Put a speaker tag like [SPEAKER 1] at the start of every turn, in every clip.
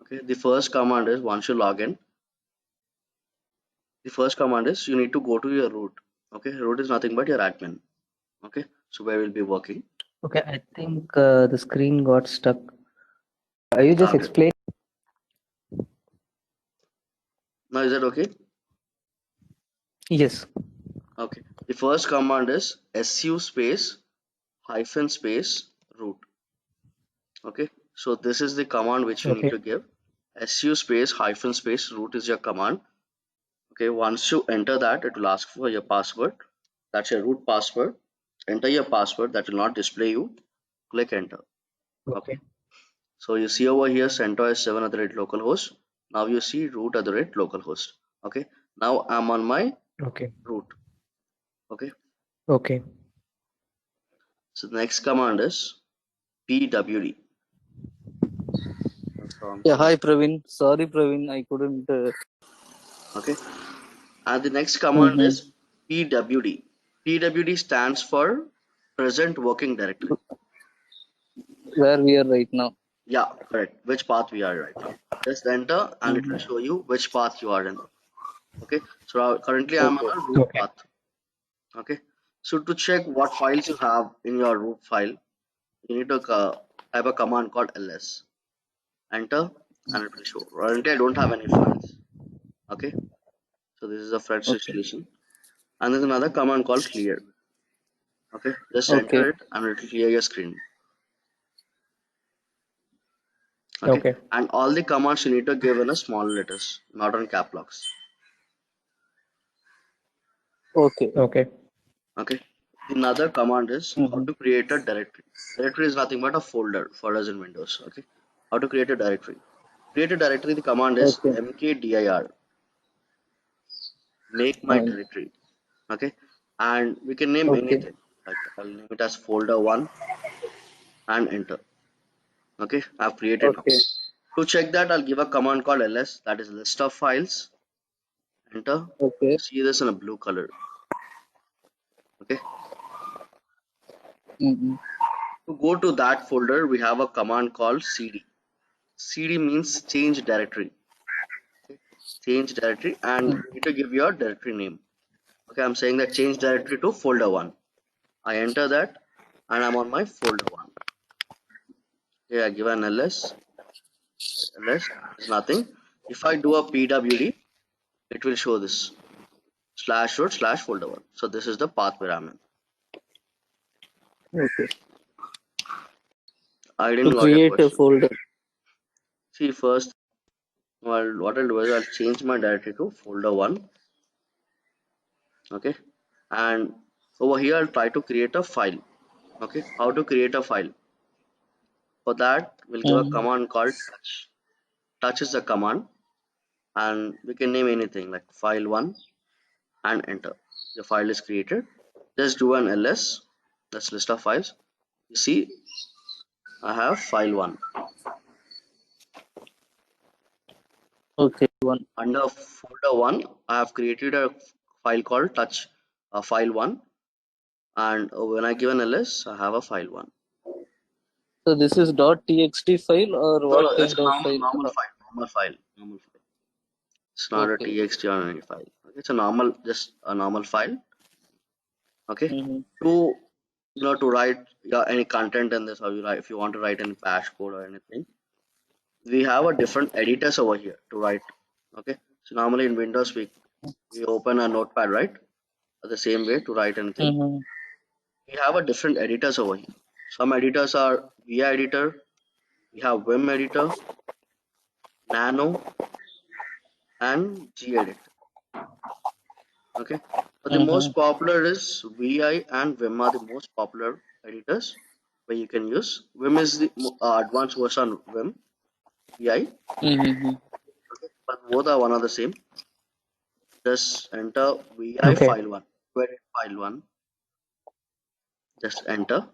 [SPEAKER 1] Okay, the first command is once you log in, the first command is you need to go to your root. Okay, root is nothing but your admin. Okay, so where we'll be working.
[SPEAKER 2] Okay, I think the screen got stuck. You just
[SPEAKER 1] Okay.
[SPEAKER 2] explain.
[SPEAKER 1] Now is that okay?
[SPEAKER 2] Yes.
[SPEAKER 1] Okay. The first command is su space hyphen space root. Okay, so this is the command which you need
[SPEAKER 2] Okay.
[SPEAKER 1] to give. Su space hyphen space root is your command. Okay, once you enter that, it will ask for your password. That's your root password. Enter your password. That will not display you. Click enter. Okay,
[SPEAKER 2] Okay.
[SPEAKER 1] so you see over here CentOS 7 at the rate localhost. Now you see root at the rate localhost. Okay, now I'm on my
[SPEAKER 2] Okay.
[SPEAKER 1] root. Okay,
[SPEAKER 2] Okay.
[SPEAKER 1] so the next command is pwd.
[SPEAKER 3] Yeah, hi Praveen. Sorry Praveen, I couldn't.
[SPEAKER 1] Okay, and the next command is pwd. pwd stands for present working directory.
[SPEAKER 3] Where we are right now.
[SPEAKER 1] Yeah, correct. Which path we are right now. Just enter and it will show you which path you are in. Okay, so currently I'm on
[SPEAKER 3] Okay.
[SPEAKER 1] a root
[SPEAKER 2] Okay.
[SPEAKER 1] path. Okay, so to check what files you have in your root file, you need to type a command called ls. Enter and it will show. Currently I don't have any files. Okay, so this is a fresh
[SPEAKER 3] Okay.
[SPEAKER 1] installation. And there's another command called clear. Okay, just
[SPEAKER 3] Okay.
[SPEAKER 1] enter it and it will clear your screen. Okay,
[SPEAKER 2] Okay.
[SPEAKER 1] and all the commands you need to give in a small letters, not on cap locks.
[SPEAKER 3] Okay.
[SPEAKER 2] Okay.
[SPEAKER 1] Okay, another command is how
[SPEAKER 3] Mm-hmm.
[SPEAKER 1] to create a directory. Directory is nothing but a folder for us in Windows. Okay, how to create a directory. Create a directory, the command is
[SPEAKER 3] Okay.
[SPEAKER 1] mkdir, make my directory. Okay, and we can name
[SPEAKER 3] Okay.
[SPEAKER 1] anything, like I'll name it as folder1 and enter. Okay, I've created now.
[SPEAKER 3] Okay.
[SPEAKER 1] To check that, I'll give a command called ls, that is list of files. Enter.
[SPEAKER 3] Okay.
[SPEAKER 1] You see this in a blue color. Okay,
[SPEAKER 3] Mm-hmm.
[SPEAKER 1] to go to that folder, we have a command called cd. cd means change directory. Okay, change directory, and you need to give your directory name. Okay, I'm saying that change directory to folder1. I enter that and I'm on my folder1. Okay, I give an ls. Ls is nothing. If I do a pwd, it will show this slash root slash folder1. So this is the path where I'm in.
[SPEAKER 3] Okay.
[SPEAKER 1] I
[SPEAKER 3] To
[SPEAKER 1] didn't got your
[SPEAKER 3] create a
[SPEAKER 1] question.
[SPEAKER 3] folder.
[SPEAKER 1] See, first, well, what I'll do is I'll change my directory to folder1. Okay, and over here I'll try to create a file. Okay, how to create a file? For that, we'll give a
[SPEAKER 3] Mm-hmm.
[SPEAKER 1] command called touch. Touch is the command, and we can name anything like file1 and enter. The file is created. Just do an ls, that's list of files. You see, I have file1.
[SPEAKER 3] Okay. One.
[SPEAKER 1] Under folder1, I have created a file called touch file1, and when I give an ls, I have a file1.
[SPEAKER 3] So this is .txt file or
[SPEAKER 1] No,
[SPEAKER 3] what
[SPEAKER 1] no, it's
[SPEAKER 3] kind
[SPEAKER 1] a
[SPEAKER 3] of
[SPEAKER 1] normal,
[SPEAKER 3] file?
[SPEAKER 1] normal file, normal file, normal file. It's not a
[SPEAKER 3] Okay.
[SPEAKER 1] txt or any file. Okay, it's a normal, just a normal file. Okay,
[SPEAKER 3] Mm-hmm.
[SPEAKER 1] to to write any content in this, or you write if you want to write any bash code or anything, we have a different editors over here to write. Okay, so normally in Windows we open a notepad, right? The same way to write anything.
[SPEAKER 3] Mm-hmm.
[SPEAKER 1] We have a different editors over here. Some editors are vi editor, we have vim editor, nano, and gedit. Okay, but the most
[SPEAKER 3] Mm-hmm.
[SPEAKER 1] popular is vi and vim are the most popular editors where you can use. Vim is the advanced version of vim, vi.
[SPEAKER 3] Mm-hmm.
[SPEAKER 1] Okay, but both are one of the same. Just enter vi
[SPEAKER 2] Okay.
[SPEAKER 1] file1, query file1. Just enter,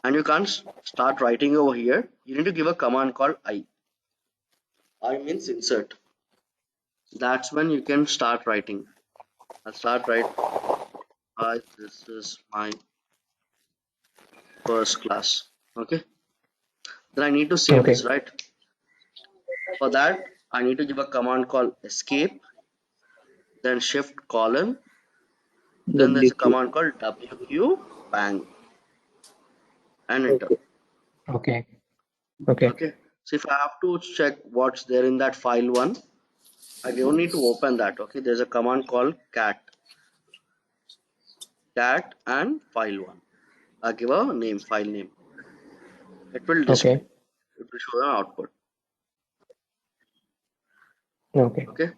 [SPEAKER 1] and you can't start writing over here. You need to give a command called I. I means insert. That's when you can start writing. I'll start right. This is my first class. Okay. Then I need to save
[SPEAKER 2] Okay.
[SPEAKER 1] this, right? For that, I need to give a command called escape, then shift colon, then there's a
[SPEAKER 3] WQ.
[SPEAKER 1] command called WQ bang and enter.
[SPEAKER 3] Okay.
[SPEAKER 2] Okay. Okay.
[SPEAKER 1] Okay. So if I have to check what's there in that file one, I don't need to open that. Okay. There's a command called cat and file one. I give a name, file name. It will display.
[SPEAKER 2] Okay.
[SPEAKER 1] It will show an output.
[SPEAKER 2] Okay.
[SPEAKER 1] Okay.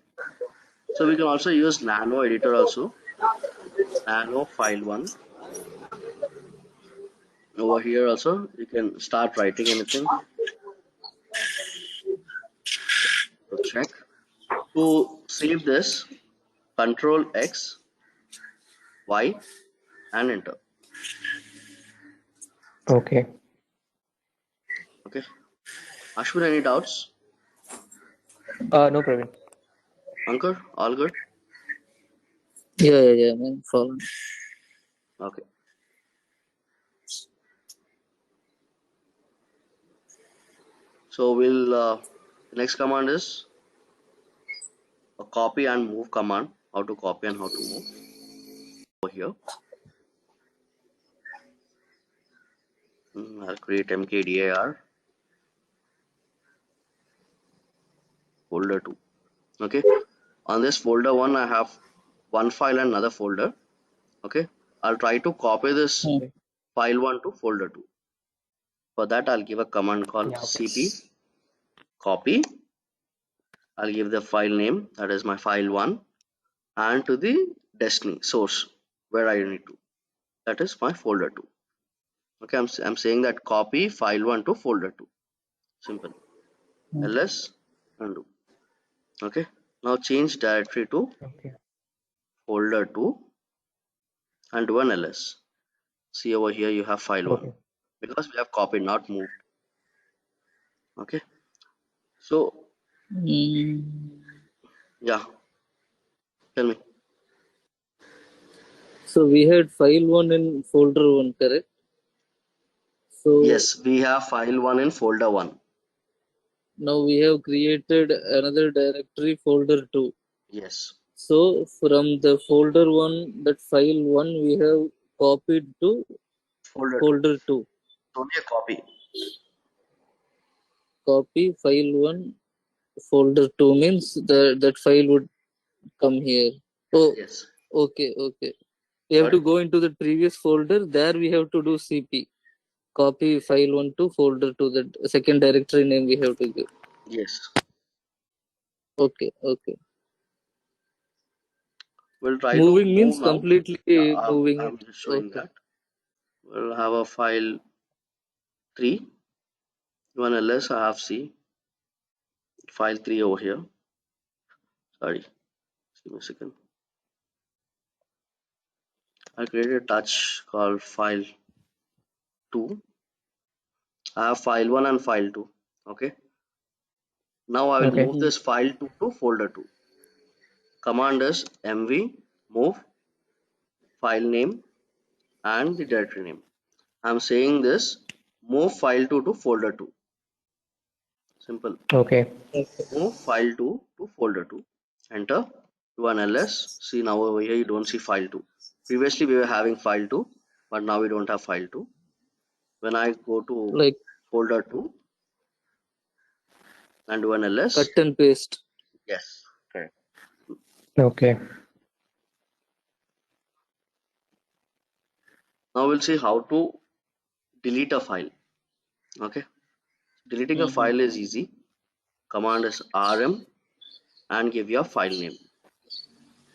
[SPEAKER 1] So we can also use nano editor also. Nano file one. Over here also, you can start writing anything. So check. To save this, Control X, Y, and enter.
[SPEAKER 2] Okay.
[SPEAKER 1] Okay. Ashwin, any doubts?
[SPEAKER 2] No, Praveen.
[SPEAKER 1] Ankur, all good?
[SPEAKER 3] Yeah, man. Following.
[SPEAKER 1] Okay. So we'll next command is a copy and move command. How to copy and how to move. Over here. I'll create mkdir folder 2. Okay. On this folder 1, I have one file and another folder. Okay. I'll try to copy this
[SPEAKER 3] Hmm.
[SPEAKER 1] file 1 to folder 2. For that, I'll give a command called
[SPEAKER 2] Yeah, okay.
[SPEAKER 1] cp copy. I'll give the file name, that is my file 1, and to the destiny source where I need to. That is my folder 2. Okay, I'm saying that copy file 1 to folder 2. Simple.
[SPEAKER 3] Hmm.
[SPEAKER 1] ls undo. Okay. Now change directory to
[SPEAKER 2] Okay.
[SPEAKER 1] folder 2 and do an ls. See over here you have file 1
[SPEAKER 2] Okay.
[SPEAKER 1] because we have copied, not moved. Okay. So
[SPEAKER 3] Hmm.
[SPEAKER 1] yeah, tell me.
[SPEAKER 3] So we had file 1 in folder 1, correct? So
[SPEAKER 1] Yes, we have file 1 in folder 1.
[SPEAKER 3] now we have created another directory, folder 2.
[SPEAKER 1] Yes.
[SPEAKER 3] So from the folder 1, that file 1 we have copied to
[SPEAKER 1] Folder 2.
[SPEAKER 3] folder 2.
[SPEAKER 1] It's only a copy.
[SPEAKER 3] Copy file 1, folder 2 means that file would come here. Oh,
[SPEAKER 1] Yes.
[SPEAKER 3] okay. We have
[SPEAKER 1] Sorry?
[SPEAKER 3] to go into the previous folder. There we have to do cp. Copy file 1 to folder 2. The second directory name we have to give.
[SPEAKER 1] Yes.
[SPEAKER 3] Okay.
[SPEAKER 1] We'll try to
[SPEAKER 3] Moving
[SPEAKER 1] move
[SPEAKER 3] means
[SPEAKER 1] now.
[SPEAKER 3] completely
[SPEAKER 1] Yeah,
[SPEAKER 3] moving
[SPEAKER 1] I'm
[SPEAKER 3] it.
[SPEAKER 1] just showing
[SPEAKER 3] Okay.
[SPEAKER 1] that. We'll have a file 3. One ls, I have C. File 3 over here. Sorry. Give me a second. I created a touch called file 2. I have file 1 and file 2. Okay. Now I will
[SPEAKER 2] Okay.
[SPEAKER 1] move this file 2 to folder 2. Command is mv move file name and the directory name. I'm saying this move file 2 to folder 2. Simple.
[SPEAKER 2] Okay.
[SPEAKER 1] Move file 2 to folder 2. Enter. Do an ls. See now over here you don't see file 2. Previously we were having file 2, but now we don't have file 2. When I go to
[SPEAKER 3] Like
[SPEAKER 1] folder 2 and do an ls,
[SPEAKER 3] cut and paste.
[SPEAKER 1] yes, correct.
[SPEAKER 2] Okay.
[SPEAKER 1] Now we'll see how to delete a file. Okay, deleting a file is easy. Command is rm and give your file name.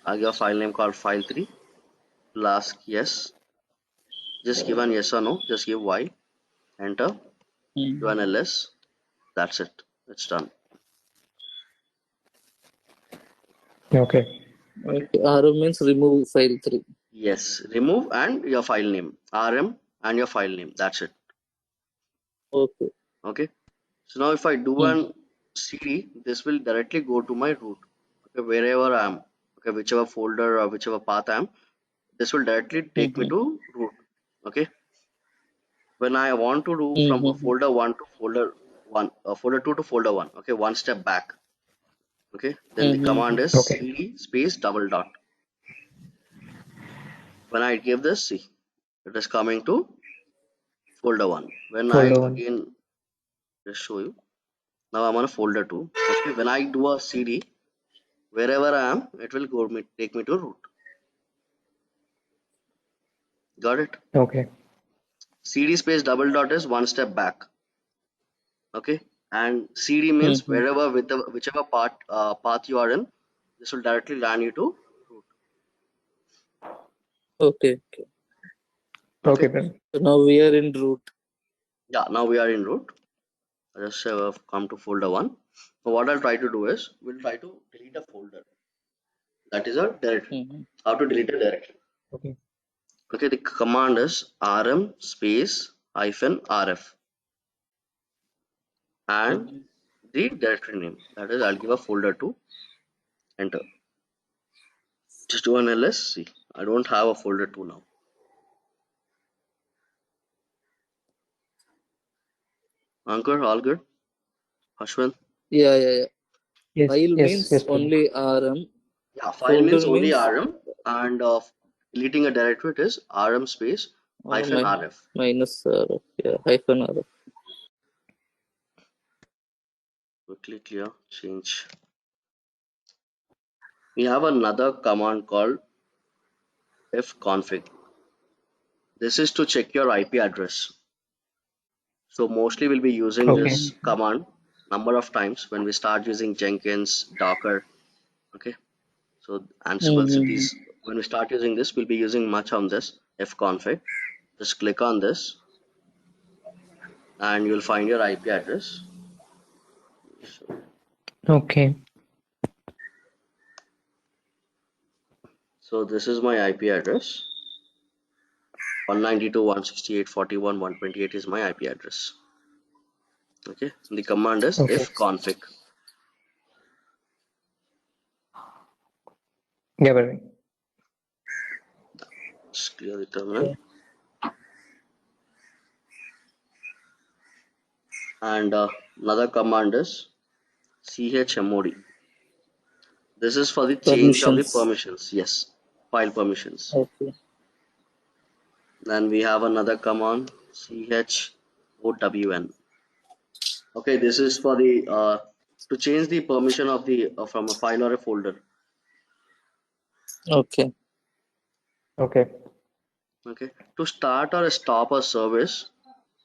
[SPEAKER 1] I'll give a file name called file3. Will ask yes. Just give an yes or no. Just give y. Enter. Do an ls. That's it. It's done.
[SPEAKER 2] Okay.
[SPEAKER 1] Okay.
[SPEAKER 3] RM means remove file 3.
[SPEAKER 1] Yes. Remove and your file name. rm and your file name. That's it.
[SPEAKER 3] Okay.
[SPEAKER 1] Okay. So now if I do an cd, this will directly go to my root. Okay, wherever I am. Okay, whichever folder or whichever path I am, this will directly take me to root. Okay. When I want to do from folder 1 to folder folder 2 to folder 1. Okay, one step back. Okay, then the command is
[SPEAKER 2] Okay.
[SPEAKER 1] cd space double dot. When I give this, see, it is coming to folder 1. When I
[SPEAKER 2] Folder 1.
[SPEAKER 1] again just show you, now I'm on a folder 2. Okay, when I do a cd, wherever I am, it will take me to root. Got it?
[SPEAKER 2] Okay.
[SPEAKER 1] cd space double dot is one step back. Okay, and cd means wherever with whichever path you are in, this will directly land you to root.
[SPEAKER 3] Okay.
[SPEAKER 2] Okay, Praveen.
[SPEAKER 3] So now we are in root.
[SPEAKER 1] Yeah, now we are in root. I just come to folder 1. So what I'll try to do is, we'll try to delete a folder. That is a directory. How to delete a directory?
[SPEAKER 2] Okay.
[SPEAKER 1] Okay, the command is rm space -rf and the directory name. That is, I'll give a folder 2. Enter. Just do an ls. See, I don't have a folder 2 now. Ankur, all good? Ashwin?
[SPEAKER 3] Yeah.
[SPEAKER 2] Yes.
[SPEAKER 3] File
[SPEAKER 2] Yes.
[SPEAKER 3] means
[SPEAKER 2] Yes, Praveen.
[SPEAKER 3] only rm.
[SPEAKER 1] Yeah, file
[SPEAKER 3] Folder
[SPEAKER 1] means only
[SPEAKER 3] means
[SPEAKER 1] rm, and deleting a directory, it is rm space -rf.
[SPEAKER 3] minus rf. Yeah, hyphen rf.
[SPEAKER 1] Quickly clear, change. We have another command called fconfig. This is to check your IP address. So mostly we'll be using
[SPEAKER 2] Okay.
[SPEAKER 1] this command number of times when we start using Jenkins, Docker. Okay, so Ansible. So these, when we start using this, we'll be using much on this fconfig. Just click on this, and you'll find your IP address.
[SPEAKER 2] Okay.
[SPEAKER 1] So this is my IP address. 192.168.41.128 is my IP address. Okay, the command is
[SPEAKER 2] Okay.
[SPEAKER 1] fconfig.
[SPEAKER 2] Yeah, Praveen.
[SPEAKER 1] Just clear the terminal. And another command is chmod. This is for the change of the permissions. Yes, file permissions.
[SPEAKER 3] Okay.
[SPEAKER 1] Then we have another command chown. Okay, this is for the to change the permission of the from a file or a folder.
[SPEAKER 3] Okay.
[SPEAKER 2] Okay.
[SPEAKER 1] Okay, to start or stop a service.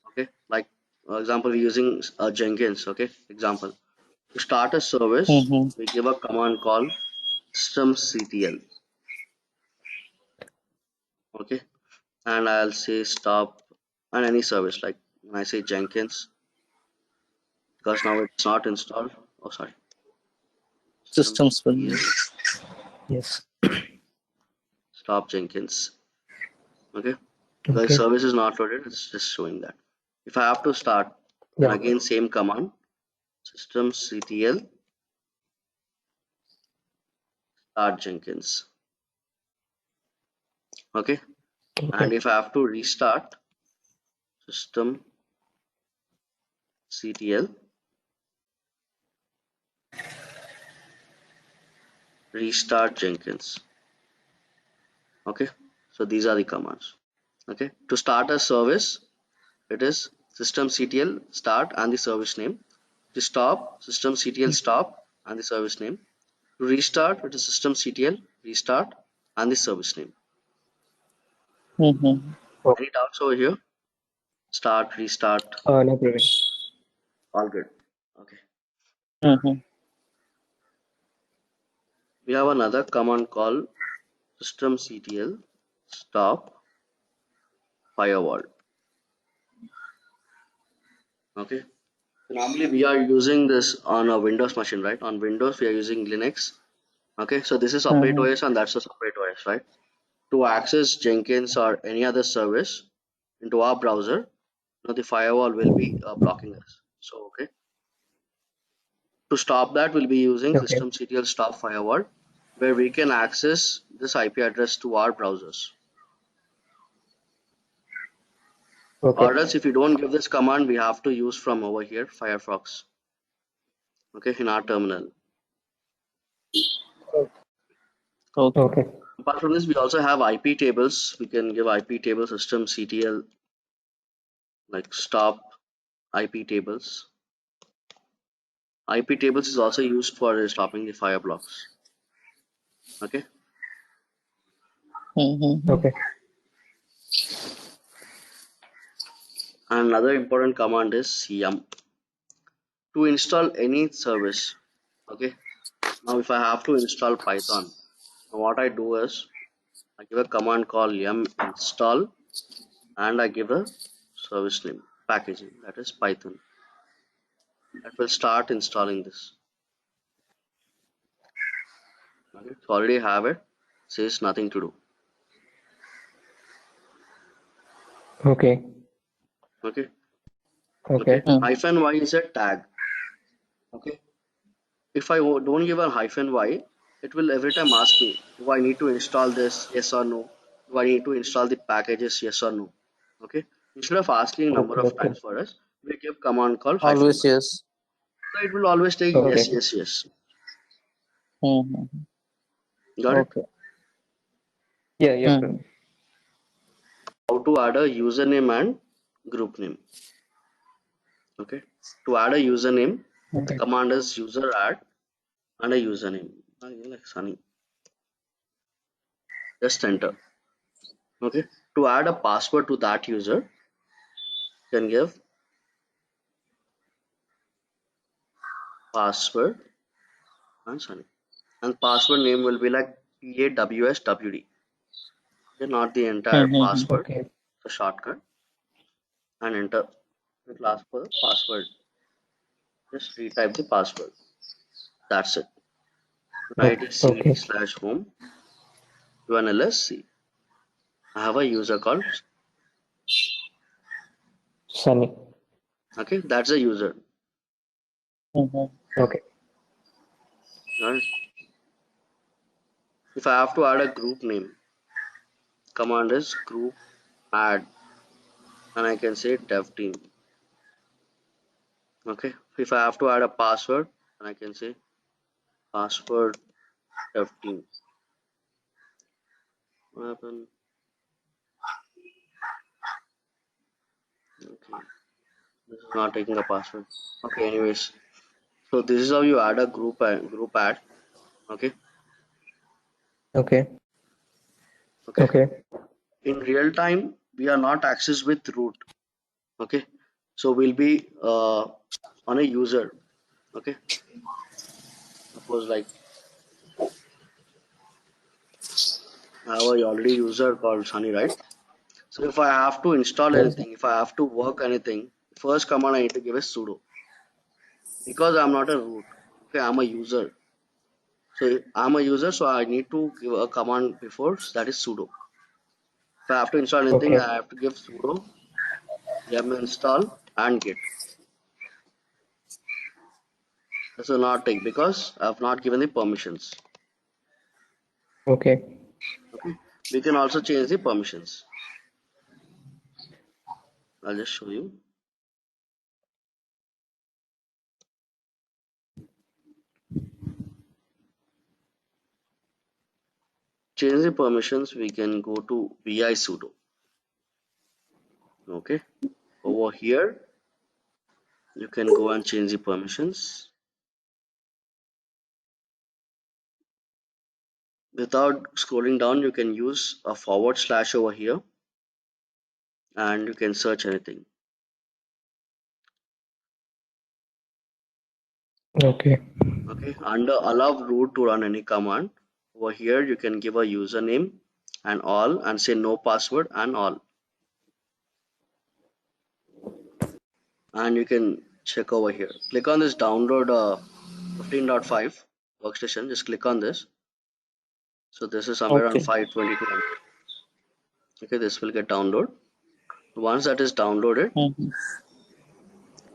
[SPEAKER 1] Okay, like example, we're using Jenkins. Okay, example, to start a service, we give a command called systemctl. Okay, and I'll say stop on any service, like when I say Jenkins, because now it's not installed. Oh, sorry.
[SPEAKER 3] Systems will
[SPEAKER 1] Systemctl,
[SPEAKER 2] Yes.
[SPEAKER 1] stop Jenkins. Okay, the
[SPEAKER 2] Okay.
[SPEAKER 1] service is not loaded, it's just showing that. If I have to start, then
[SPEAKER 2] Yeah.
[SPEAKER 1] again same command, systemctl start Jenkins. Okay, and
[SPEAKER 2] Okay.
[SPEAKER 1] if I have to restart, systemctl restart Jenkins. Okay, so these are the commands. Okay, to start a service, it is systemctl start and the service name. To stop, systemctl stop and the service name. To restart, it is systemctl restart and the service name. Any doubts over here? Start, restart,
[SPEAKER 2] No, Praveen.
[SPEAKER 1] all good. Okay. We have another command called systemctl stop firewall. Okay. So normally we are using this on a Windows machine, right? On Windows we are using Linux. Okay, so this is separate OS and that's a separate OS, right? To access Jenkins or any other service into our browser, the firewall will be blocking us. So, okay. To stop that, we'll be using
[SPEAKER 2] Okay.
[SPEAKER 1] systemctl stop firewall, where we can access this IP address to our browsers.
[SPEAKER 2] Okay.
[SPEAKER 1] Or else if you don't give this command, we have to use from over here, Firefox. Okay, in our terminal.
[SPEAKER 3] Okay.
[SPEAKER 2] Okay.
[SPEAKER 1] Apart from this, we also have IP tables. We can give IP table system CTL, like stop IP tables. IP tables is also used for stopping the fire blocks. Okay.
[SPEAKER 2] Okay.
[SPEAKER 1] And another important command is yum to install any service. Okay. Now, if I have to install Python, what I do is I give a command called yum install, and I give a service name packaging, that is Python. That will start installing this. Okay. So already have it. Says nothing to do.
[SPEAKER 2] Okay.
[SPEAKER 1] Okay.
[SPEAKER 2] Okay.
[SPEAKER 1] Hyphen y is a tag. Okay. If I don't give a hyphen y, it will every time ask me, do I need to install this? Yes or no? Do I need to install the packages? Yes or no? Okay. Instead of asking number
[SPEAKER 2] Okay.
[SPEAKER 1] of
[SPEAKER 2] Okay.
[SPEAKER 1] times for us, we give command called hyphen
[SPEAKER 3] Always
[SPEAKER 1] y.
[SPEAKER 3] yes.
[SPEAKER 1] So it will always take yes,
[SPEAKER 2] Okay.
[SPEAKER 1] yes, yes.
[SPEAKER 3] Mm-hmm.
[SPEAKER 1] Got it?
[SPEAKER 3] Okay.
[SPEAKER 2] Yeah. Yeah.
[SPEAKER 3] Mm-hmm.
[SPEAKER 1] How to add a username and group name. Okay. To add a username, the
[SPEAKER 2] Okay.
[SPEAKER 1] command is user add and a username. Like Sunny. Just enter. Okay. To add a password to that user, you can give password and Sunny. And password name will be like PAWSWD. Okay, not the entire password,
[SPEAKER 2] Okay.
[SPEAKER 1] the shortcut, and enter. It will ask for the password. Just retype the password. That's it. Write it
[SPEAKER 2] Okay.
[SPEAKER 1] cd/home to an LSC. I have a user called.
[SPEAKER 2] Sunny.
[SPEAKER 1] Okay, that's a user.
[SPEAKER 3] Mm-hmm.
[SPEAKER 2] Okay.
[SPEAKER 1] Right? If I have to add a group name, command is group add, and I can say dev team. Okay. If I have to add a password, then I can say password dev team. What happened? Okay. This is not taking a password. Okay. Anyways, so this is how you add a group add. Okay.
[SPEAKER 2] Okay.
[SPEAKER 1] Okay.
[SPEAKER 2] Okay.
[SPEAKER 1] In real time, we are not accessed with root. Okay. So we'll be on a user. Okay. Suppose like I have a already user called Sunny, right? So if I have to install
[SPEAKER 2] Yes.
[SPEAKER 1] anything, if I have to work anything, first command I need to give is sudo because I'm not a root. Okay, I'm a user. So I'm a user, so I need to give a command before that is sudo. If I have to install anything,
[SPEAKER 2] Okay.
[SPEAKER 1] I have to give sudo yum install and git. This will not take because I have not given the permissions.
[SPEAKER 2] Okay.
[SPEAKER 1] Okay, we can also change the permissions. I'll just show you. Change the permissions. We can go to vi sudo. Okay, over here you can go and change the permissions. Without scrolling down, you can use a forward slash over here and you can search anything.
[SPEAKER 2] Okay.
[SPEAKER 1] Okay, under allow root to run any command, over here you can give a username and all and say no password and all. And you can check over here. Click on this download 15.5 workstation. Just click on this. So this is somewhere on
[SPEAKER 3] Okay.
[SPEAKER 1] 522. Okay, this will get download. Once that is downloaded,
[SPEAKER 3] Mm-hmm.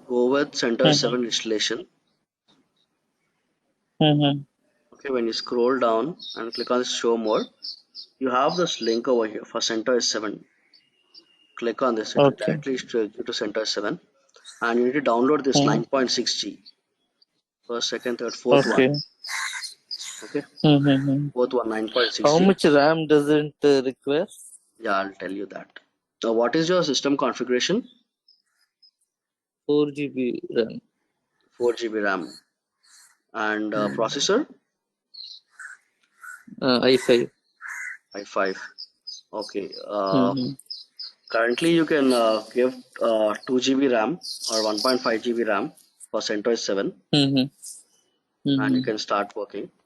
[SPEAKER 1] go with CentOS 7 installation.
[SPEAKER 3] Mm-hmm.
[SPEAKER 1] Okay, when you scroll down and click on show more, you have this link over here for CentOS 7. Click on this. It
[SPEAKER 3] Okay.
[SPEAKER 1] directly takes you to CentOS 7. And you need to download this 9.6G. First, second, third, fourth
[SPEAKER 3] Okay.
[SPEAKER 1] one. Okay. Fourth one,
[SPEAKER 3] How
[SPEAKER 1] 9.6G.
[SPEAKER 3] much RAM doesn't require?
[SPEAKER 1] Yeah, I'll tell you that. Now, what is your system configuration?
[SPEAKER 3] 4 GB RAM.
[SPEAKER 1] 4 GB RAM. And processor?
[SPEAKER 3] i5.
[SPEAKER 1] i5. Okay.
[SPEAKER 3] Mhm.
[SPEAKER 1] Currently, you can give 2 GB RAM or 1.5 GB RAM for CentOS 7,
[SPEAKER 3] Mhm.
[SPEAKER 1] and you
[SPEAKER 3] Mhm.
[SPEAKER 1] can start working.